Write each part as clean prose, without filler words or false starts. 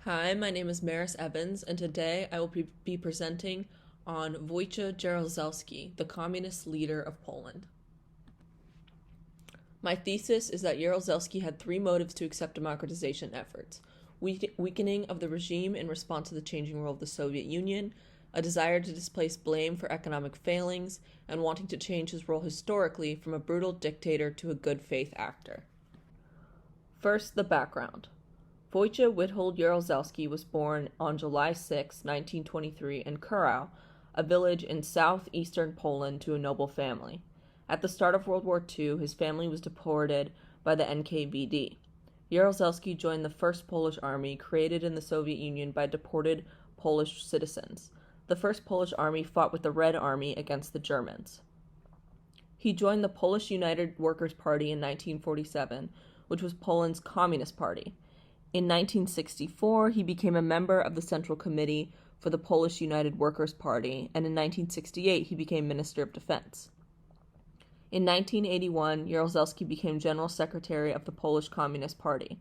Hi, my name is Maris Evans, and today I will be presenting on Wojciech Jaruzelski, the communist leader of Poland. My thesis is that Jaruzelski had three motives to accept democratization efforts: weakening of the regime in response to the changing role of the Soviet Union, a desire to displace blame for economic failings, and wanting to change his role historically from a brutal dictator to a good faith actor. First, the background. Wojciech Witold Jaruzelski was born on July 6, 1923, in Kurau, a village in southeastern Poland, to a noble family. At the start of World War II, his family was deported by the NKVD. Jaruzelski joined the First Polish Army, created in the Soviet Union by deported Polish citizens. The First Polish Army fought with the Red Army against the Germans. He joined the Polish United Workers' Party in 1947, which was Poland's Communist Party. In 1964, he became a member of the Central Committee for the Polish United Workers' Party, and in 1968, he became Minister of Defense. In 1981, Jaruzelski became General Secretary of the Polish Communist Party.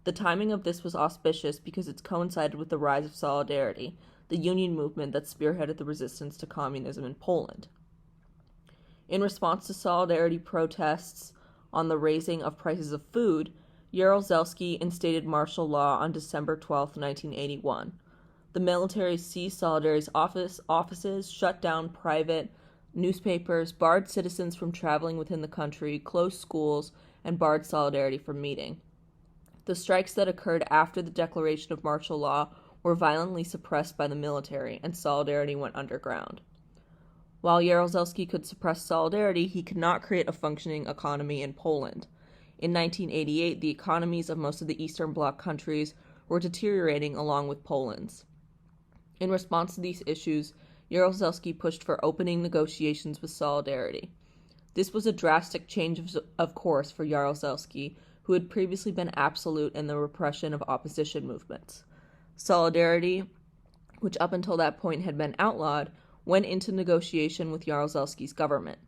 The timing of this was auspicious because it coincided with the rise of Solidarity, the union movement that spearheaded the resistance to communism in Poland. In response to Solidarity protests on the raising of prices of food, Jaruzelski instated martial law on December 12, 1981. The military seized Solidarity's offices, shut down private newspapers, barred citizens from traveling within the country, closed schools, and barred Solidarity from meeting. The strikes that occurred after the declaration of martial law were violently suppressed by the military, and Solidarity went underground. While Jaruzelski could suppress Solidarity, he could not create a functioning economy in Poland. In 1988, the economies of most of the Eastern Bloc countries were deteriorating along with Poland's. In response to these issues, Jaruzelski pushed for opening negotiations with Solidarity. This was a drastic change of course for Jaruzelski, who had previously been absolute in the repression of opposition movements. Solidarity, which up until that point had been outlawed, went into negotiation with Jaruzelski's government.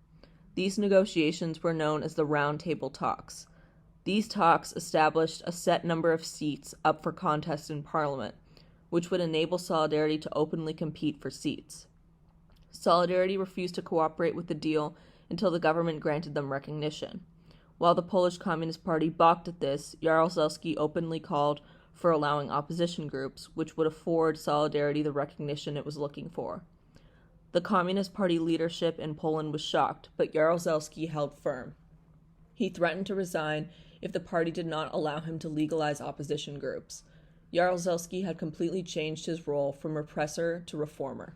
These negotiations were known as the Round Table Talks. These talks established a set number of seats up for contest in Parliament, which would enable Solidarity to openly compete for seats. Solidarity refused to cooperate with the deal until the government granted them recognition. While the Polish Communist Party balked at this, Jaruzelski openly called for allowing opposition groups, which would afford Solidarity the recognition it was looking for. The Communist Party leadership in Poland was shocked, but Jaruzelski held firm. He threatened to resign if the party did not allow him to legalize opposition groups. Jaruzelski had completely changed his role from repressor to reformer.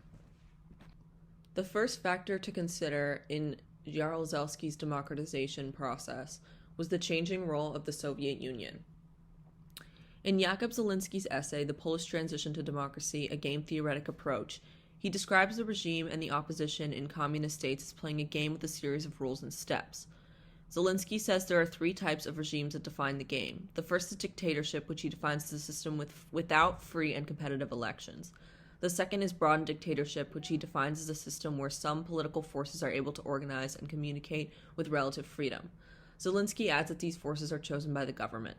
The first factor to consider in Jaruzelski's democratization process was the changing role of the Soviet Union. In Jakub Żeleński's essay, The Polish Transition to Democracy, a Game-Theoretic Approach, he describes the regime and the opposition in communist states as playing a game with a series of rules and steps. Żeleński says there are three types of regimes that define the game. The first is dictatorship, which he defines as a system without free and competitive elections. The second is broad dictatorship, which he defines as a system where some political forces are able to organize and communicate with relative freedom. Żeleński adds that these forces are chosen by the government.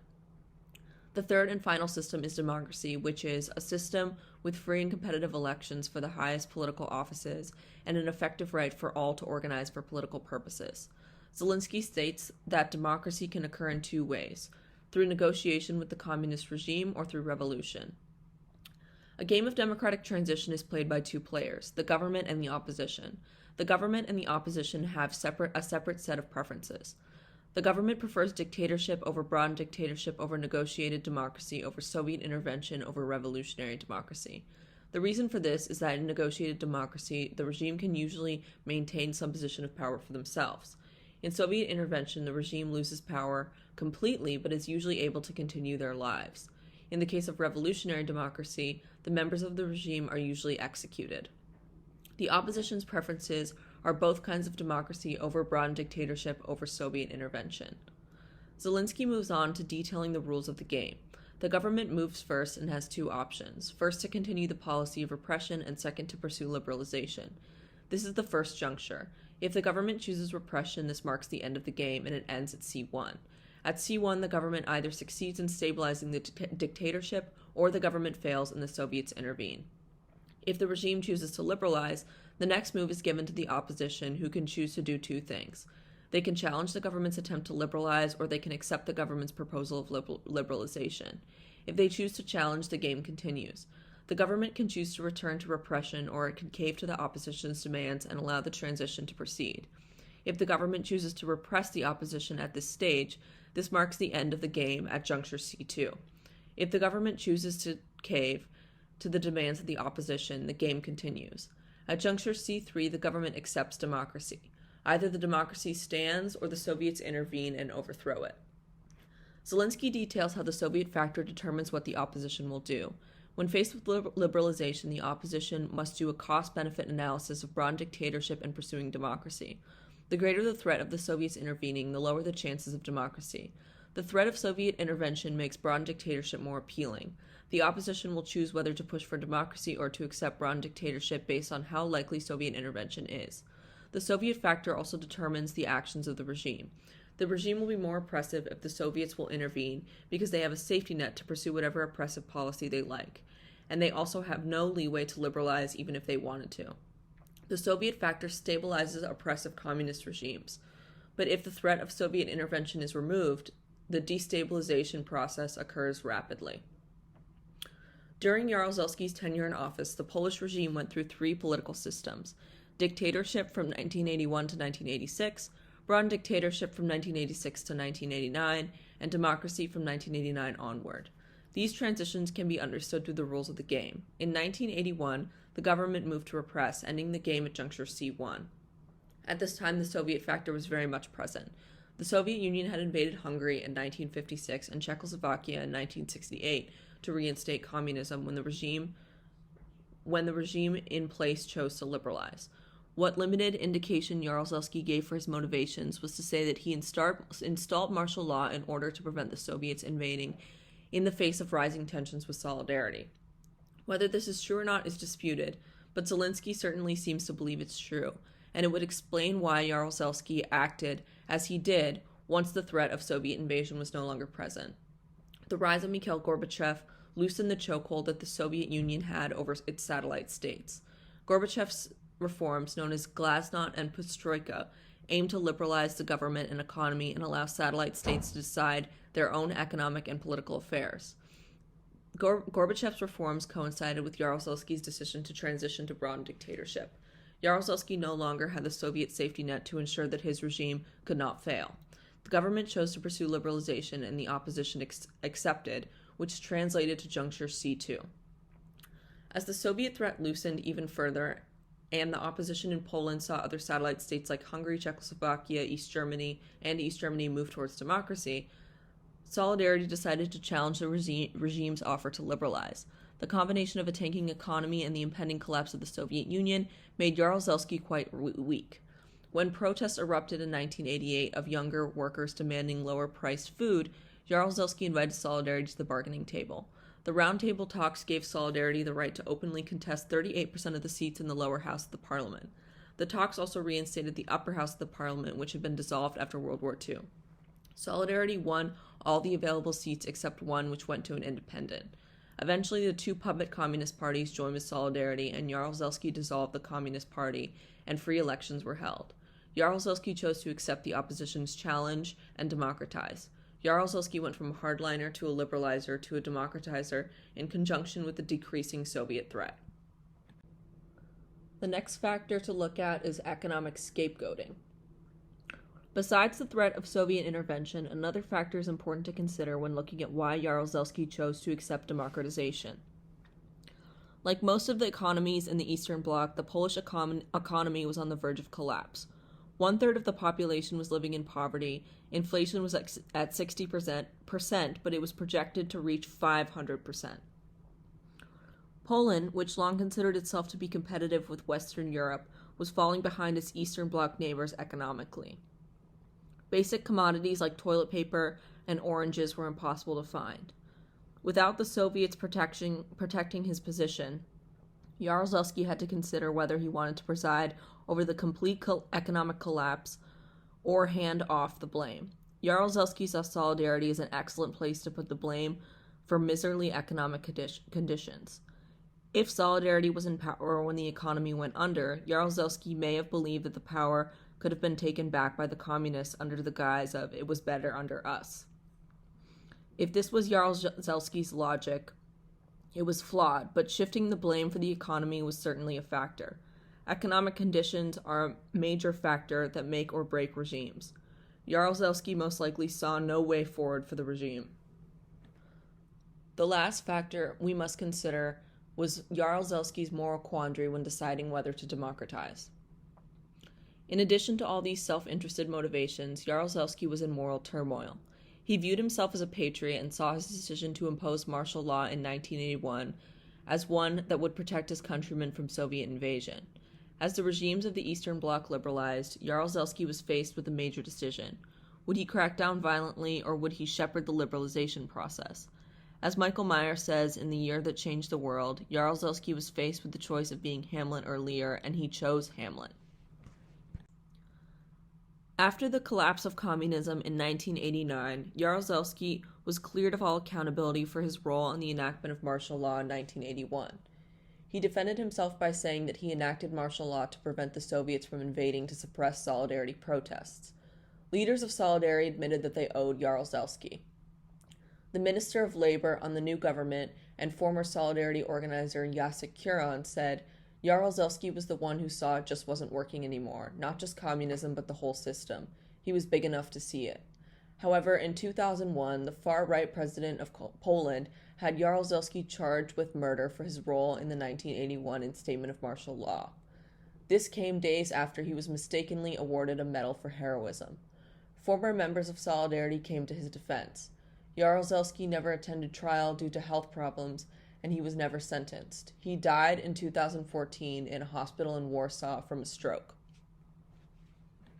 The third and final system is democracy, which is a system with free and competitive elections for the highest political offices and an effective right for all to organize for political purposes. Żeleński states that democracy can occur in two ways: through negotiation with the communist regime or through revolution. A game of democratic transition is played by two players, the government and the opposition. The government and the opposition have a separate set of preferences. The government prefers dictatorship over broad dictatorship over negotiated democracy over Soviet intervention over revolutionary democracy. The reason for this is that in negotiated democracy, the regime can usually maintain some position of power for themselves. In Soviet intervention, the regime loses power completely, but is usually able to continue their lives. In the case of revolutionary democracy, the members of the regime are usually executed. The opposition's preferences are both kinds of democracy over broad dictatorship over Soviet intervention. Żeleński moves on to detailing the rules of the game. The government moves first and has two options: first, to continue the policy of repression, and second, to pursue liberalization. This is the first juncture. If the government chooses repression, this marks the end of the game and it ends at C1. At C1, the government either succeeds in stabilizing the dictatorship or the government fails and the Soviets intervene. If the regime chooses to liberalize, the next move is given to the opposition, who can choose to do two things. They can challenge the government's attempt to liberalize, or they can accept the government's proposal of liberalization. If they choose to challenge, the game continues. The government can choose to return to repression, or it can cave to the opposition's demands and allow the transition to proceed. If the government chooses to repress the opposition at this stage, this marks the end of the game at juncture C2. If the government chooses to cave to the demands of the opposition, the game continues. At juncture C3, the government accepts democracy. Either the democracy stands or the Soviets intervene and overthrow it. Zelensky details how the Soviet factor determines what the opposition will do. When faced with liberalization, the opposition must do a cost-benefit analysis of broad dictatorship and pursuing democracy. The greater the threat of the Soviets intervening, the lower the chances of democracy. The threat of Soviet intervention makes broad dictatorship more appealing. The opposition will choose whether to push for democracy or to accept broad dictatorship based on how likely Soviet intervention is. The Soviet factor also determines the actions of the regime. The regime will be more oppressive if the Soviets will intervene because they have a safety net to pursue whatever oppressive policy they like, and they also have no leeway to liberalize even if they wanted to. The Soviet factor stabilizes oppressive communist regimes, but if the threat of Soviet intervention is removed, the destabilization process occurs rapidly. During Jaruzelski's tenure in office, the Polish regime went through three political systems: dictatorship from 1981 to 1986, broad dictatorship from 1986 to 1989, and democracy from 1989 onward. These transitions can be understood through the rules of the game. In 1981, the government moved to repress, ending the game at juncture C1. At this time, the Soviet factor was very much present. The Soviet Union had invaded Hungary in 1956 and Czechoslovakia in 1968 to reinstate communism when the regime in place chose to liberalize. What limited indication Jaruzelski gave for his motivations was to say that he installed martial law in order to prevent the Soviets invading in the face of rising tensions with Solidarity. Whether this is true or not is disputed, but Zelensky certainly seems to believe it's true, and it would explain why Jaruzelski acted as he did once the threat of Soviet invasion was no longer present. The rise of Mikhail Gorbachev loosened the chokehold that the Soviet Union had over its satellite states. Gorbachev's reforms, known as Glasnost and Perestroika, aimed to liberalize the government and economy and allow satellite states to decide their own economic and political affairs. Gorbachev's reforms coincided with Jaruzelski's decision to transition to broad dictatorship. Jaruzelski no longer had the Soviet safety net to ensure that his regime could not fail. The government chose to pursue liberalization and the opposition accepted, which translated to juncture C2. As the Soviet threat loosened even further, and the opposition in Poland saw other satellite states like Hungary, Czechoslovakia, East Germany move towards democracy, Solidarity decided to challenge the regime's offer to liberalize. The combination of a tanking economy and the impending collapse of the Soviet Union made Jaruzelski quite weak. When protests erupted in 1988 of younger workers demanding lower-priced food, Jaruzelski invited Solidarity to the bargaining table. The roundtable talks gave Solidarity the right to openly contest 38% of the seats in the lower house of the parliament. The talks also reinstated the upper house of the parliament, which had been dissolved after World War II. Solidarity won all the available seats except one, which went to an independent. Eventually, the two puppet communist parties joined with Solidarity, and Jaruzelski dissolved the Communist Party, and free elections were held. Jaruzelski chose to accept the opposition's challenge and democratize. Jaruzelski went from a hardliner to a liberalizer to a democratizer in conjunction with the decreasing Soviet threat. The next factor to look at is economic scapegoating. Besides the threat of Soviet intervention, another factor is important to consider when looking at why Jaruzelski chose to accept democratization. Like most of the economies in the Eastern Bloc, the Polish economy was on the verge of collapse. 1/3 of the population was living in poverty, inflation was at 60%, but it was projected to reach 500%. Poland, which long considered itself to be competitive with Western Europe, was falling behind its Eastern Bloc neighbors economically. Basic commodities like toilet paper and oranges were impossible to find. Without the Soviets protecting his position, Jaruzelski had to consider whether he wanted to preside over the complete economic collapse or hand off the blame. Jaruzelski saw solidarity as an excellent place to put the blame for miserly economic conditions. If solidarity was in power when the economy went under, Jaruzelski may have believed that the power could have been taken back by the communists under the guise of "it was better under us." If this was Jaruzelski's logic, it was flawed, but shifting the blame for the economy was certainly a factor. Economic conditions are a major factor that make or break regimes. Jaruzelski most likely saw no way forward for the regime. The last factor we must consider was Jaruzelski's moral quandary when deciding whether to democratize. In addition to all these self-interested motivations, Jaruzelski was in moral turmoil. He viewed himself as a patriot and saw his decision to impose martial law in 1981 as one that would protect his countrymen from Soviet invasion. As the regimes of the Eastern Bloc liberalized, Jaruzelski was faced with a major decision. Would he crack down violently, or would he shepherd the liberalization process? As Michael Meyer says in The Year That Changed the World, Jaruzelski was faced with the choice of being Hamlet or Lear, and he chose Hamlet. After the collapse of communism in 1989, Jaruzelski was cleared of all accountability for his role in the enactment of martial law in 1981. He defended himself by saying that he enacted martial law to prevent the Soviets from invading to suppress Solidarity protests. Leaders of Solidarity admitted that they owed Jaruzelski. The Minister of Labor on the new government and former Solidarity organizer Jacek Kuron said, "Jaruzelski was the one who saw it just wasn't working anymore, not just communism but the whole system. He was big enough to see it." However, in 2001, the far-right president of Poland had Jaruzelski charged with murder for his role in the 1981 instatement of martial law. This came days after he was mistakenly awarded a medal for heroism. Former members of Solidarity came to his defense. Jaruzelski never attended trial due to health problems, and he was never sentenced. He died in 2014 in a hospital in Warsaw from a stroke.